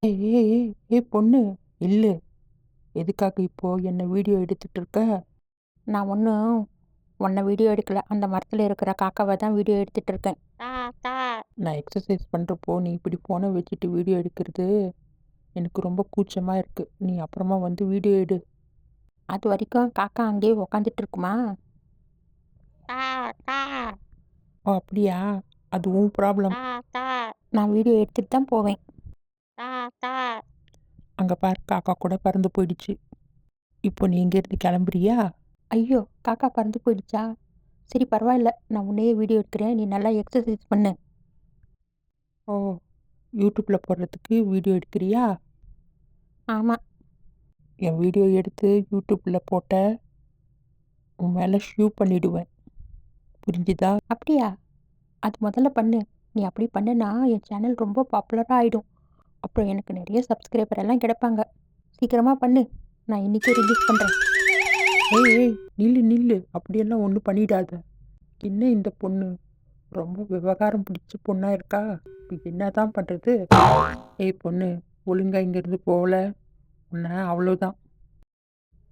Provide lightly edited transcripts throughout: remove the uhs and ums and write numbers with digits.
ஏய் ஏய் ஏய் ஏய் பொண்ணு இல்லு. எதுக்காக இப்போ என்ன வீடியோ எடுத்துட்டு இருக்க? நான் ஒன்றும் உன்னை வீடியோ எடுக்கல. அந்த மரத்தில் இருக்கிற காக்காவை தான் வீடியோ எடுத்துட்டு இருக்கேன். நான் எக்ஸசைஸ் பண்ணுறப்போ நீ இப்படி ஃபோனை வச்சுட்டு வீடியோ எடுக்கிறது எனக்கு ரொம்ப கூச்சமாக இருக்கு. நீ அப்புறமா வந்து வீடியோ எடு. அது வரைக்கும் காக்கா அங்கேயே உக்காந்துட்டு இருக்குமா? ஓ அப்படியா? அது உன் ப்ராப்ளம். நான் வீடியோ எடுத்துட்டு தான் போவேன். அங்கே பாரு, காக்கா கூட பறந்து போயிடுச்சு. இப்போ நீ இங்கேருந்து கிளம்புறியா? ஐயோ, காக்கா பறந்து போயிடுச்சா? சரி பரவாயில்ல, நான் உன்னையே வீடியோ எடுக்கிறேன். நீ நல்லா எக்ஸசைஸ் பண்ணு. ஓ, யூடியூப்பில் போடுறதுக்கு வீடியோ எடுக்கிறியா? ஆமாம். என் வீடியோ எடுத்து யூடியூப்பில் போட்ட உன் மேலே ஷூ பண்ணிடுவேன். புரிஞ்சுதா? அப்படியா? அது முதல்ல பண்ணு. நீ அப்படி பண்ணுனா என் சேனல் ரொம்ப பாப்புலராக ஆகிடும். அப்புறம் எனக்கு நிறைய சப்ஸ்கிரைபர் எல்லாம் கிடைப்பாங்க. சீக்கிரமாக பண்ணு. நான் இன்றைக்கே ரிலீஸ் பண்ணுறேன். ஏய் ஏய் நில்லு நில்லு, அப்படியெல்லாம் ஒன்றும் பண்ணிடாத. என்ன இந்த பொண்ணு ரொம்ப விவகாரம் பிடிச்ச பொண்ணா இருக்கா? இப்போ என்ன தான் பண்ணுறது? ஏய் பொண்ணு, ஒழுங்கா இங்கேருந்து போகல உன்னை அவ்வளோதான்.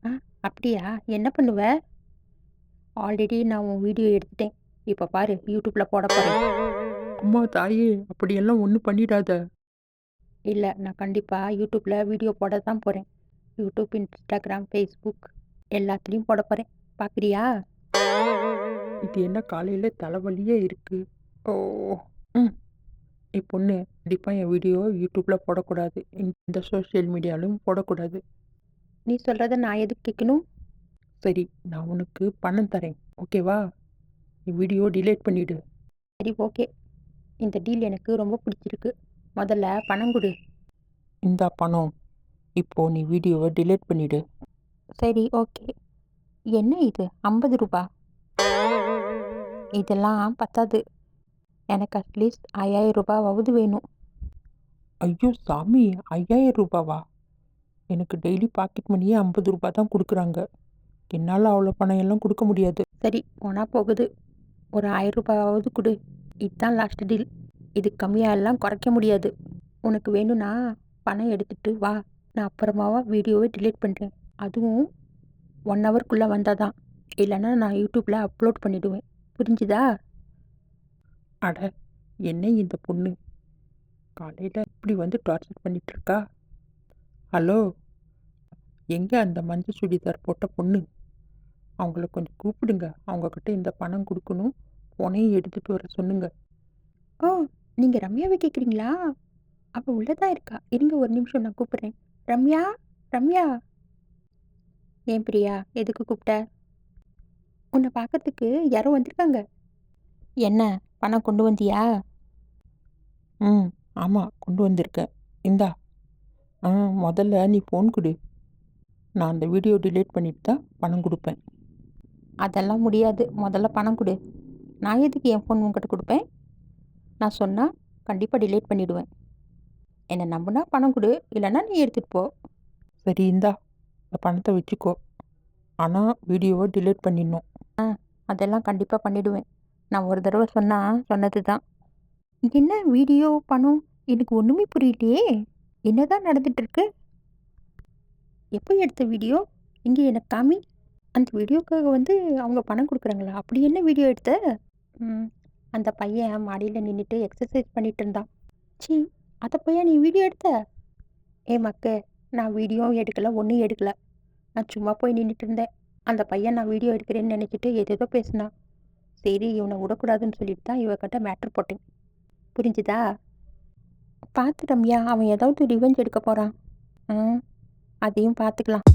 ஆ அப்படியா? என்ன பண்ணுவ? ஆல்ரெடி நான் உன் வீடியோ எடுத்துட்டேன். இப்போ பாரு, யூடியூப்பில் போட போகிறேன். அம்மா தாயே, அப்படியெல்லாம் ஒன்றும் பண்ணிடாத. இல்லை, நான் கண்டிப்பாக யூடியூப்பில் வீடியோ போட தான் போகிறேன். யூடியூப், இன்ஸ்டாகிராம், ஃபேஸ்புக் எல்லாத்துலேயும் போட போகிறேன். பார்க்குறியா? இது என்ன காலையில் தலைவலியே இருக்கு. ஓ ம் ஏய் பொண்ணு, கண்டிப்பாக என் வீடியோ யூடியூப்பில் போடக்கூடாது. இந்த சோஷியல் மீடியாலும் போடக்கூடாது. நீ சொல்கிறத நான் எதுக்கு கேட்கணும்? சரி, நான் உனக்கு பணம் தரேன், ஓகேவா? நீ வீடியோ டிலேட் பண்ணிவிடு. சரி ஓகே, இந்த டீல் எனக்கு ரொம்ப பிடிச்சிருக்கு. முதல்ல பணம் கொடு. இந்தா பணம். இப்போ நீ வீடியோவை டிலேட் பண்ணிவிடு. சரி ஓகே. என்ன இது 50 ரூபா? இதெல்லாம் பத்தாது. எனக்கு அட்லீஸ்ட் 5000 ரூபாவாவது வேணும். ஐயோ சாமி, 5000 ரூபாவா? எனக்கு டெய்லி பாக்கெட் மணியே 50 ரூபா தான் கொடுக்குறாங்க. என்னால் அவ்வளோ பணம் எல்லாம் கொடுக்க முடியாது. சரி போனா போகுது. ஒரு 1000 ரூபாயாவது கொடு. இதுதான் லாஸ்ட் டீல். இது கம்மியாக எல்லாம் குறைக்க முடியாது. உனக்கு வேணும்னா பணம் எடுத்துட்டு வா. நான் அப்புறமாவா வீடியோவை டிலீட் பண்ணுறேன். அதுவும் 1 ஹவருக்குள்ளே வந்தால் தான். இல்லைன்னா நான் யூடியூப்பில் அப்லோட் பண்ணிவிடுவேன். புரிஞ்சுதா? அட, என்ன இந்த பொண்ணு காலையில் இப்படி வந்து டார்ச்சர் பண்ணிட்டு இருக்கா? ஹலோ, எங்கே அந்த மஞ்சள் சுடிதார் போட்ட பொண்ணு? அவங்கள கொஞ்சம் கூப்பிடுங்க. அவங்கக்கிட்ட இந்த பணம் கொடுக்கணும். போனையும் எடுத்துகிட்டு வர சொல்லுங்க. ஓ, நீங்கள் ரம்யாவை கேட்குறீங்களா? அவள் உள்ளே தான் இருக்கா. இருங்க ஒரு நிமிஷம், நான் கூப்பிட்றேன். ரம்யா, ரம்யா. ஏன் பிரியா, எதுக்கு கூப்பிட்ட? உன்னை பார்க்கறதுக்கு யாரோ வந்திருக்காங்க. என்ன, பணம் கொண்டு வந்தியா? ம் ஆமாம், கொண்டு வந்திருக்கேன். இந்தா. முதல்ல நீ ஃபோன் கொடு. நான் அந்த வீடியோ டிலீட் பண்ணிட்டு தான் பணம் கொடுப்பேன். அதெல்லாம் முடியாது. முதல்ல பணம் கொடு. நான் எதுக்கு என் ஃபோன் உங்ககிட்ட கொடுப்பேன்? நான் சொன்னால் கண்டிப்பாக டிலீட் பண்ணிவிடுவேன். என்னை நம்புனா பணம் கொடு, இல்லைன்னா நீ எடுத்துகிட்டு போ. சரி இந்தா, இந்த பணத்தை வச்சுக்கோ. ஆனால் வீடியோவை டிலீட் பண்ணிடணும். அதெல்லாம் கண்டிப்பாக பண்ணிவிடுவேன். நான் ஒரு தடவை சொன்னது தான். என்ன வீடியோ, பணம்? எனக்கு ஒன்றுமே புரியலையே. என்னதான் நடந்துட்டு இருக்கு? எப்போ எடுத்த வீடியோ? இங்கே எனக்கு காமி. அந்த வீடியோக்காக வந்து அவங்க பணம் கொடுக்குறாங்களா? அப்படி என்ன வீடியோ எடுத்த? அந்த பையன் மாடியில் நின்றுட்டு எக்ஸசைஸ் பண்ணிட்டு இருந்தான். சி, அதை பையன் நீ வீடியோ எடுத்த? ஏ மக்கு, நான் வீடியோ எடுக்கலை, ஒன்றும் எடுக்கலை. நான் சும்மா போய் நின்றுட்டு இருந்தேன். அந்த பையன் நான் வீடியோ எடுக்கிறேன்னு நினச்சிட்டு ஏதேதோ பேசினான். சரி, இவனை விடக்கூடாதுன்னு சொல்லிட்டு தான் இவகிட்ட மேட்ரு போட்டேன். புரிஞ்சுதா? பார்த்து ரம்யா, அவன் ஏதாவது ரிவெஞ்ச் எடுக்க போகிறான். அதையும் பார்த்துக்கலாம்.